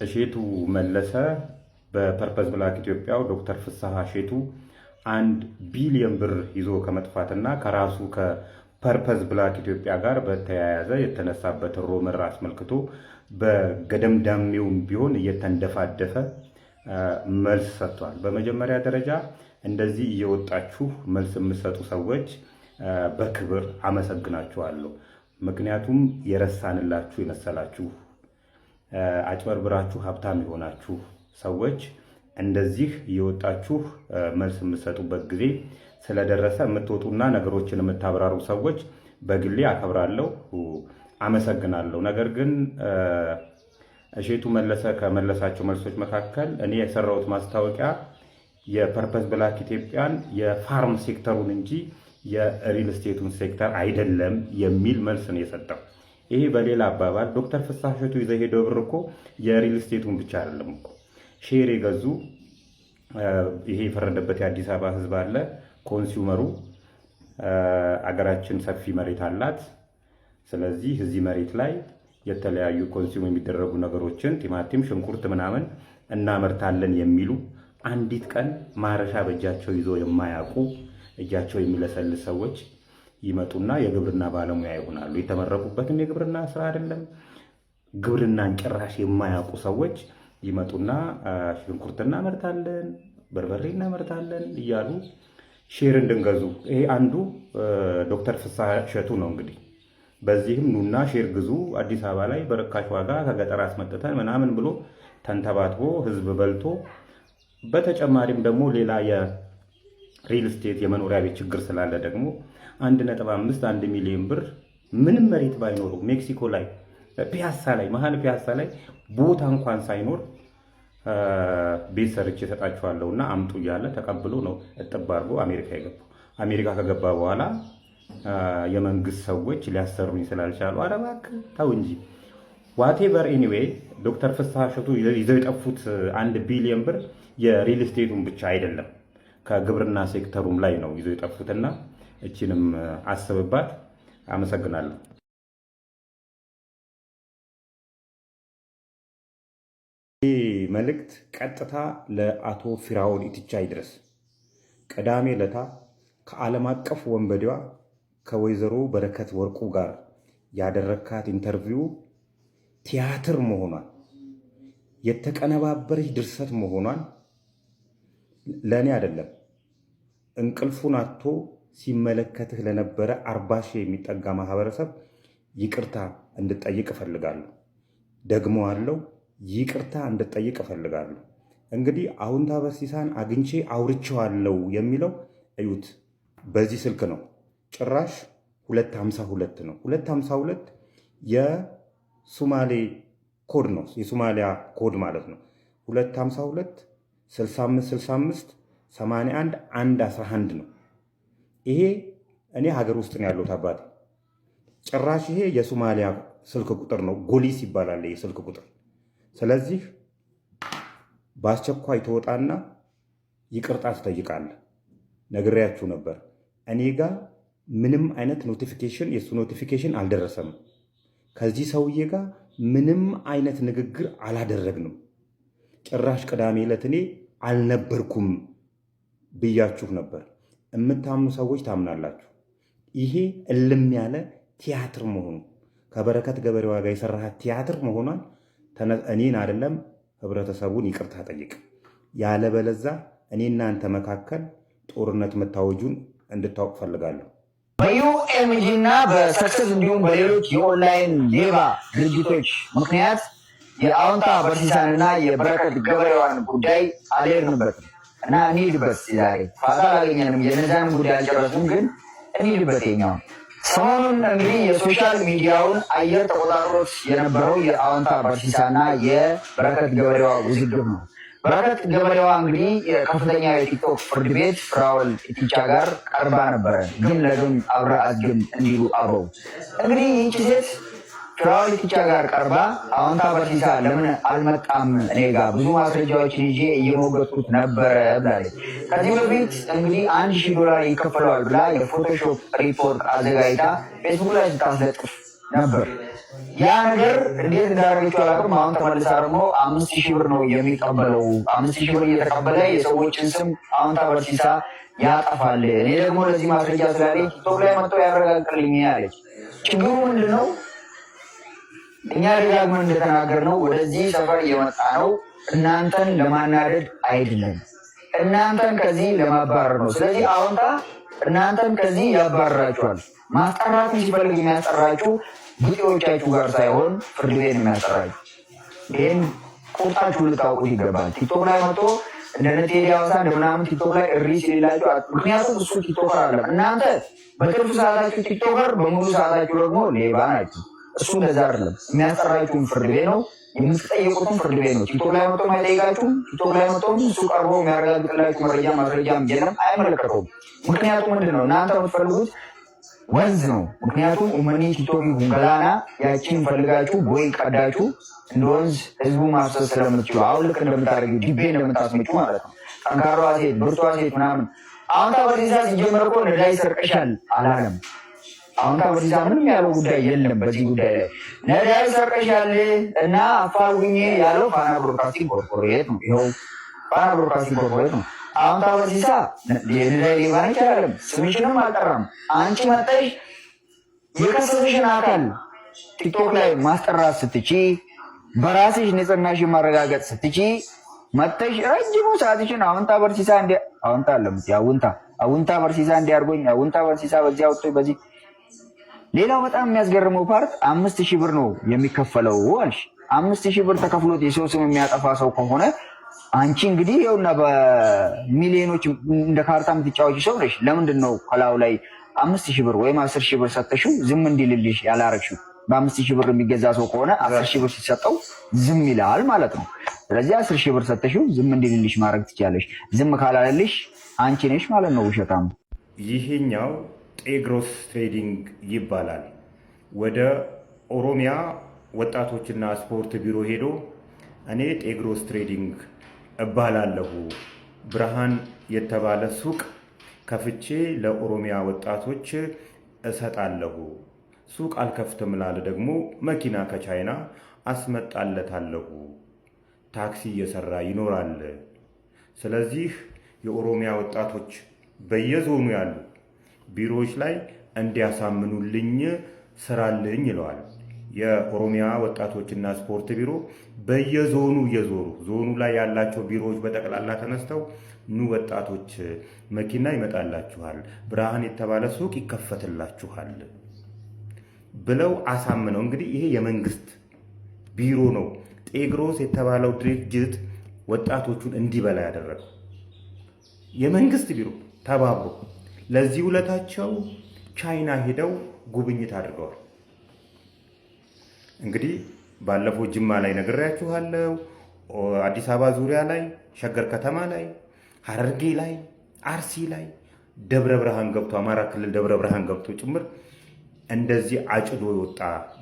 እሼቱ መለሰ በፐርፐዝ ብላክ ኢትዮጵያው ዶክተር ፍስሐ እሼቱ 1 ቢሊዮን ብር ይዞ ከመጥፋትና ከራሱ ከፐርፐዝ ብላክ ኢትዮጵያ ጋር በተያያዘ የተነሳበት ሮመር አስመልክቶ በገደምዳሜውም ቢሆን እየተንደፋደፈ መልስ ሰጥቷል። በመጀመሪያ ደረጃ እንደዚህ እየወጣችሁ መልስ የምትሰጡ ሰዎች በክብር አመሰግናችኋለሁ። ምክንያቱም የረሳንላችሁ የመሰላችሁ አጭበርብራችሁ ሀብታም የሆናችሁ ሰዎች እንደዚህ እየወጣችሁ መልስ የምትሰጡበት ጊዜ ስለደረሰ የምትወጡና ነገሮችን የምታብራሩ ሰዎች በግሌ አከብራለሁ፣ አመሰግናለሁ። ነገር ግን እሼቱ መለሰ ከመለሳቸው መልሶች መካከል እኔ የሰራሁት ማስታወቂያ የፐርፐዝ ብላክ ኢትዮጵያን የፋርም ሴክተሩን እንጂ የሪል ስቴቱን ሴክተር አይደለም የሚል መልስ ነው የሰጠው። ይሄ በሌላ አባባል ዶክተር ፍስሐ እሼቱ ይዘው ሄደው ብር እኮ የሪል ስቴቱን ብቻ አይደለም እኮ ሼር የገዙ ይሄ የፈረደበት የአዲስ አበባ ሕዝብ አለ። ኮንሱመሩ አገራችን ሰፊ መሬት አላት። ስለዚህ እዚህ መሬት ላይ የተለያዩ ኮንሱም የሚደረጉ ነገሮችን ቲማቲም፣ ሽንኩርት ምናምን እናመርታለን የሚሉ አንዲት ቀን ማረሻ በእጃቸው ይዞ የማያውቁ እጃቸው የሚለሰልስ ሰዎች ይመጡና የግብርና ባለሙያ ይሆናሉ። የተመረቁበትም የግብርና ስራ አይደለም። ግብርናን ጭራሽ የማያውቁ ሰዎች ይመጡና ሽንኩርት እናመርታለን፣ በርበሬ እናመርታለን እያሉ ሼር እንድንገዙ ይሄ አንዱ ዶክተር ፍስሐ እሼቱ ነው። እንግዲህ በዚህም ኑና ሼር ግዙ አዲስ አበባ ላይ በርካሽ ዋጋ ከገጠር አስመጥተን ምናምን ብሎ ተንተባትቦ ህዝብ በልቶ በተጨማሪም ደግሞ ሌላ የሪል ስቴት የመኖሪያ ቤት ችግር ስላለ ደግሞ 1.5 ሚሊዮን ብር ምንም መሬት ባይኖሩ ሜክሲኮ ላይ ፒያሳ ላይ መሀል ፒያሳ ላይ ቦታ እንኳን ሳይኖር ቤት ሰርቼ እሰጣችኋለሁና አምጡ እያለ ተቀብሎ ነው እጥብ አድርጎ አሜሪካ የገባው። አሜሪካ ከገባ በኋላ የመንግስት ሰዎች ሊያሰሩኝ ስላልቻሉ ኧረ እባክህ ተው እንጂ ዋቴቨር ኤኒዌይ ዶክተር ፍስሐ እሼቱ ይዘው የጠፉት 1 ቢሊዮን ብር የሪል ስቴቱን ብቻ አይደለም ከግብርና ሴክተሩም ላይ ነው ይዘው የጠፉትና እቺንም አስብባት። አመሰግናለሁ። ይህ መልእክት ቀጥታ ለአቶ ፊራኦል ኢቲቻ ይድረስ። ቅዳሜ ዕለት ከዓለም አቀፍ ወንበዴዋ ከወይዘሮ በረከት ወርቁ ጋር ያደረካት ኢንተርቪው ቲያትር መሆኗን የተቀነባበረች ድርሰት መሆኗን ለእኔ አይደለም እንቅልፉን አጥቶ ሲመለከትህ ለነበረ 40 ሺህ የሚጠጋ ማህበረሰብ ይቅርታ እንድጠይቅ እፈልጋለሁ። ደግሞ አለው ይቅርታ እንድጠይቅ እፈልጋለሁ። እንግዲህ አሁንታ በርሲሳን አግኝቼ አውርቼዋለሁ የሚለው እዩት፣ በዚህ ስልክ ነው። ጭራሽ 252 ነው። 252 የሶማሌ ኮድ ነው፣ የሶማሊያ ኮድ ማለት ነው። 252 65 65 81 111 ነው። ይሄ እኔ ሀገር ውስጥ ነው ያለሁት አባቴ። ጭራሽ ይሄ የሶማሊያ ስልክ ቁጥር ነው፣ ጎሊስ ይባላል ይሄ ስልክ ቁጥር። ስለዚህ በአስቸኳይ ተወጣና ይቅርታ ትጠይቃለህ። ነግሬያችሁ ነበር። እኔ ጋር ምንም አይነት ኖቲፊኬሽን የሱ ኖቲፊኬሽን አልደረሰም። ከዚህ ሰውዬ ጋር ምንም አይነት ንግግር አላደረግንም። ጭራሽ ቅዳሜ ዕለት እኔ አልነበርኩም ብያችሁ ነበር። የምታምኑ ሰዎች ታምናላችሁ። ይሄ እልም ያለ ቲያትር መሆኑ ከበረከት ገበሬዋ ጋር የሰራሃት ቲያትር መሆኗን እኔን አይደለም ህብረተሰቡን ይቅርታ ጠይቅ። ያለበለዛ እኔ እናንተ መካከል ጦርነት መታወጁን እንድታውቅ ፈልጋለሁ። በዩኤምጂ እና በሰክሰስ እንዲሁም በሌሎች የኦንላይን ሌባ ድርጅቶች ምክንያት የአዎንታ በርሲሳን እና የበረከት ገበሬዋን ጉዳይ አልሄድንበትም እና እንሂድበት። ዛሬ ፋታ አላገኘንም። የነዛንም ጉዳይ አልጨረስም፣ ግን እንሂድበት። የኛውን ሰሞኑን እንግዲህ የሶሻል ሚዲያውን አየር ተቆጣጥሮት የነበረው የአዎንታ በርሲሳ እና የበረከት ገበሬዋ ውዝግብ ነው። በረከት ገበሬዋ እንግዲህ ከፍተኛ የቲክቶክ ፍርድ ቤት ፍራኦል ኢቲቻ ጋር ቀርባ ነበረ። ግን ለግን አብረ አዝግን እንዲሉ አበው እንግዲህ ይህቺ ሴት ፍራኦል ኢቲቻ ጋር ቀርባ አዎንታ በርሲሳ ለምን አልመጣም እኔ ጋር ብዙ ማስረጃዎችን ይዤ እየሞገጥኩት ነበረ ብላለች። ከዚህ በፊት እንግዲህ $1000 ይከፈለዋል ብላ የፎቶሾፕ ሪፖርት አዘጋጅታ ፌስቡክ ላይ ስታስለጥፍ ነበር። ያ ነገር እንዴት እንዳደረገችው አላውቅም። አሁን ተመልሳ ደግሞ 5000 ብር ነው የሚቀበለው። 5000 ብር እየተቀበለ የሰዎችን ስም አዎንታ በርሲሳ ያጠፋል። እኔ ደግሞ ለዚህ ማስረጃ ስላለኝ ቲክቶክ ላይ መጥቶ ያረጋግጥልኝ ያለች። ችግሩ ምንድን ነው? እኛ ደጋግመን እንደተናገርነው ወደዚህ ሰፈር እየመጣ ነው እናንተን ለማናደድ አይደለም፣ እናንተን ከዚህ ለማባረር ነው። ስለዚህ አዎንታ እናንተን ከዚህ ያባረራችኋል። ማስጠራትን ሲፈልግ የሚያስጠራችሁ ብጤዎቻችሁ ጋር ሳይሆን ፍርድ ቤት የሚያስጠራችሁ። ይህን ቁርጣችሁ ልታውቁት ይገባል። ቲክቶክ ላይ መጥቶ እንደነ ቴዲ ሐዋሳ እንደምናምን ቲክቶክ ላይ እሪ ሲላችሁ፣ ምክንያቱም እሱ ቲክቶከር አለም። እናንተ በትርፍ ሰዓታችሁ ቲክቶከር፣ በሙሉ ሰዓታችሁ ደግሞ ሌባ ናችሁ። እሱ እንደዛ አይደለም። የሚያስጠራችሁን ፍርድ ቤት ነው፣ የምትጠየቁትን ፍርድ ቤት ነው። ቲክቶክ ላይ መጥቶ የማይጠይቃችሁም፣ ቲክቶክ ላይ መጥቶ እሱ ቀርቦ የሚያረጋግጥላችሁ መረጃ ማስረጃም የለም፣ አይመለከተውም። ምክንያቱም ምንድን ነው እናንተ የምትፈልጉት ወንዝ ነው። ምክንያቱም ኡመኒ ቲክቶክ ገላና ያቺን ፈልጋችሁ ቦይ ቀዳችሁ እንደ ወንዝ ህዝቡ ማፍሰስ ስለምትችሉ አሁን ልክ እንደምታደርጊው ዲቤ እንደምታስመጩ ማለት ነው። ጠንካሯ ሴት ብርቷ ሴት ምናምን። አዎንታ በርሲሳ ሲጀመር እኮ ነዳጅ ሰርቀሻል አላለም። አዎንታ በርሲሳ ምንም ያለው ጉዳይ የለም በዚህ ጉዳይ ላይ። ነዳጅ ሰርቀሻል እና አፋልጉኝ ያለው ፋና ብሮድካስቲንግ ኮርፖሬት ነው። ይኸው ፋና ብሮድካስቲንግ ኮርፖሬት ነው። አዎንታ በርሲሳ የነዳጅ ሌባ ነች አላለም። ስምሽንም አልጠራም። አንቺ መጠሽ የከሰሰሽን አካል ቲክቶክ ላይ ማስጠራት ስትቺ፣ በራስሽ ንጽህናሽን ማረጋገጥ ስትቺ መጠሽ ረጅሙ ሰዓትሽን አዎንታ በርሲሳ አዎንታ አለም አዎንታ በርሲሳ እንዲያርጎኝ አዎንታ በርሲሳ በዚህ አውጥቶ በዚህ። ሌላው በጣም የሚያስገርመው ፓርት 5000 ብር ነው የሚከፈለው አልሽ። 5000 ብር ተከፍሎት የሰው ስም የሚያጠፋ ሰው ከሆነ አንቺ እንግዲህ ይኸውና በሚሊዮኖች እንደ ካርታ የምትጫወቺ ሰው ነሽ። ለምንድን ነው ከላዩ ላይ 5000 ብር ወይም 10000 ብር ሰጥተሽው ዝም እንዲልልሽ ያላረግሽው? በ5000 ብር የሚገዛ ሰው ከሆነ 10000 ብር ሲሰጠው ዝም ይላል ማለት ነው። ስለዚህ 10000 ብር ሰጥተሽው ዝም እንዲልልሽ ማድረግ ትችያለሽ። ዝም ካላለልሽ አንቺ ነሽ ማለት ነው ውሸታም። ይሄኛው ጤግሮስ ትሬዲንግ ይባላል። ወደ ኦሮሚያ ወጣቶችና ስፖርት ቢሮ ሄዶ እኔ ጤግሮስ ትሬዲንግ እባላለሁ፣ ብርሃን የተባለ ሱቅ ከፍቼ ለኦሮሚያ ወጣቶች እሰጣለሁ፣ ሱቅ አልከፍትም ላለ ደግሞ መኪና ከቻይና አስመጣለታለሁ፣ ታክሲ እየሰራ ይኖራል። ስለዚህ የኦሮሚያ ወጣቶች በየዞኑ ያሉ ቢሮዎች ላይ እንዲያሳምኑልኝ ስራልኝ ይለዋል። የኦሮሚያ ወጣቶችና ስፖርት ቢሮ በየዞኑ እየዞሩ ዞኑ ላይ ያላቸው ቢሮዎች በጠቅላላ ተነስተው ኑ ወጣቶች መኪና ይመጣላችኋል፣ ብርሃን የተባለ ሱቅ ይከፈትላችኋል ብለው አሳምነው። እንግዲህ ይሄ የመንግስት ቢሮ ነው። ጤግሮስ የተባለው ድርጅት ወጣቶቹን እንዲበላ ያደረገው የመንግስት ቢሮ ተባብሮ፣ ለዚህ ውለታቸው ቻይና ሄደው ጉብኝት አድርገዋል። እንግዲህ ባለፈው ጅማ ላይ ነግሬያችኋለሁ። አዲስ አበባ ዙሪያ ላይ፣ ሸገር ከተማ ላይ፣ ሐረርጌ ላይ፣ አርሲ ላይ፣ ደብረ ብርሃን ገብቶ አማራ ክልል ደብረ ብርሃን ገብቶ ጭምር እንደዚህ አጭዶ የወጣ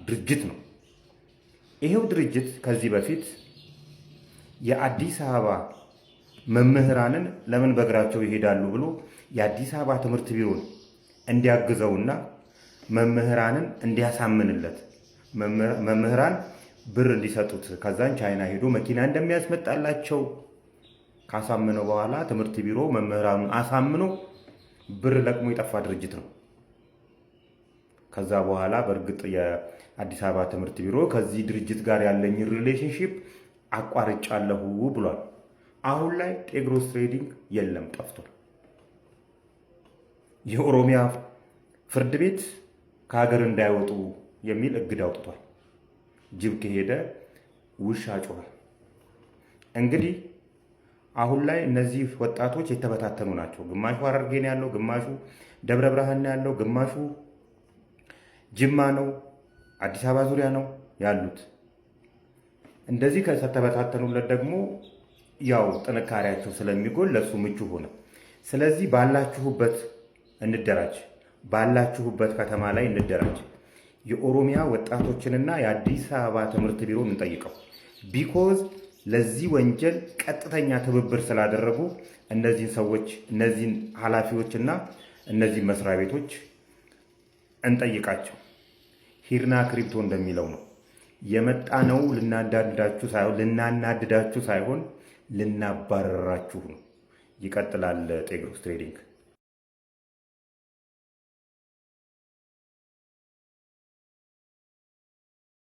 ድርጅት ነው። ይሄው ድርጅት ከዚህ በፊት የአዲስ አበባ መምህራንን ለምን በእግራቸው ይሄዳሉ ብሎ የአዲስ አበባ ትምህርት ቢሮን እንዲያግዘውና መምህራንን እንዲያሳምንለት መምህራን ብር እንዲሰጡት ከዛን ቻይና ሄዶ መኪና እንደሚያስመጣላቸው ካሳምነው በኋላ ትምህርት ቢሮ መምህራኑን አሳምኖ ብር ለቅሞ የጠፋ ድርጅት ነው። ከዛ በኋላ በእርግጥ የአዲስ አበባ ትምህርት ቢሮ ከዚህ ድርጅት ጋር ያለኝ ሪሌሽንሺፕ አቋርጫለሁ ብሏል። አሁን ላይ ጤግሮስ ትሬዲንግ የለም፣ ጠፍቷል። የኦሮሚያ ፍርድ ቤት ከሀገር እንዳይወጡ የሚል እግድ አውጥቷል። ጅብ ከሄደ ውሻ ጮኸ። እንግዲህ አሁን ላይ እነዚህ ወጣቶች የተበታተኑ ናቸው። ግማሹ ሐረርጌ ነው ያለው፣ ግማሹ ደብረ ብርሃን ነው ያለው፣ ግማሹ ጅማ ነው፣ አዲስ አበባ ዙሪያ ነው ያሉት። እንደዚህ ከተበታተኑለት ደግሞ ያው ጥንካሬያቸው ስለሚጎል ለሱ ምቹ ሆነ። ስለዚህ ባላችሁበት እንደራጅ፣ ባላችሁበት ከተማ ላይ እንደራጅ። የኦሮሚያ ወጣቶችንና የአዲስ አበባ ትምህርት ቢሮን እንጠይቀው። ቢኮዝ ለዚህ ወንጀል ቀጥተኛ ትብብር ስላደረጉ እነዚህን ሰዎች፣ እነዚህን ኃላፊዎችና እነዚህን መስሪያ ቤቶች እንጠይቃቸው። ሂርና ክሪፕቶ እንደሚለው ነው የመጣ ነው። ልናናድዳችሁ ሳይሆን ልናባረራችሁ ነው። ይቀጥላል ጤግሮስ ትሬዲንግ።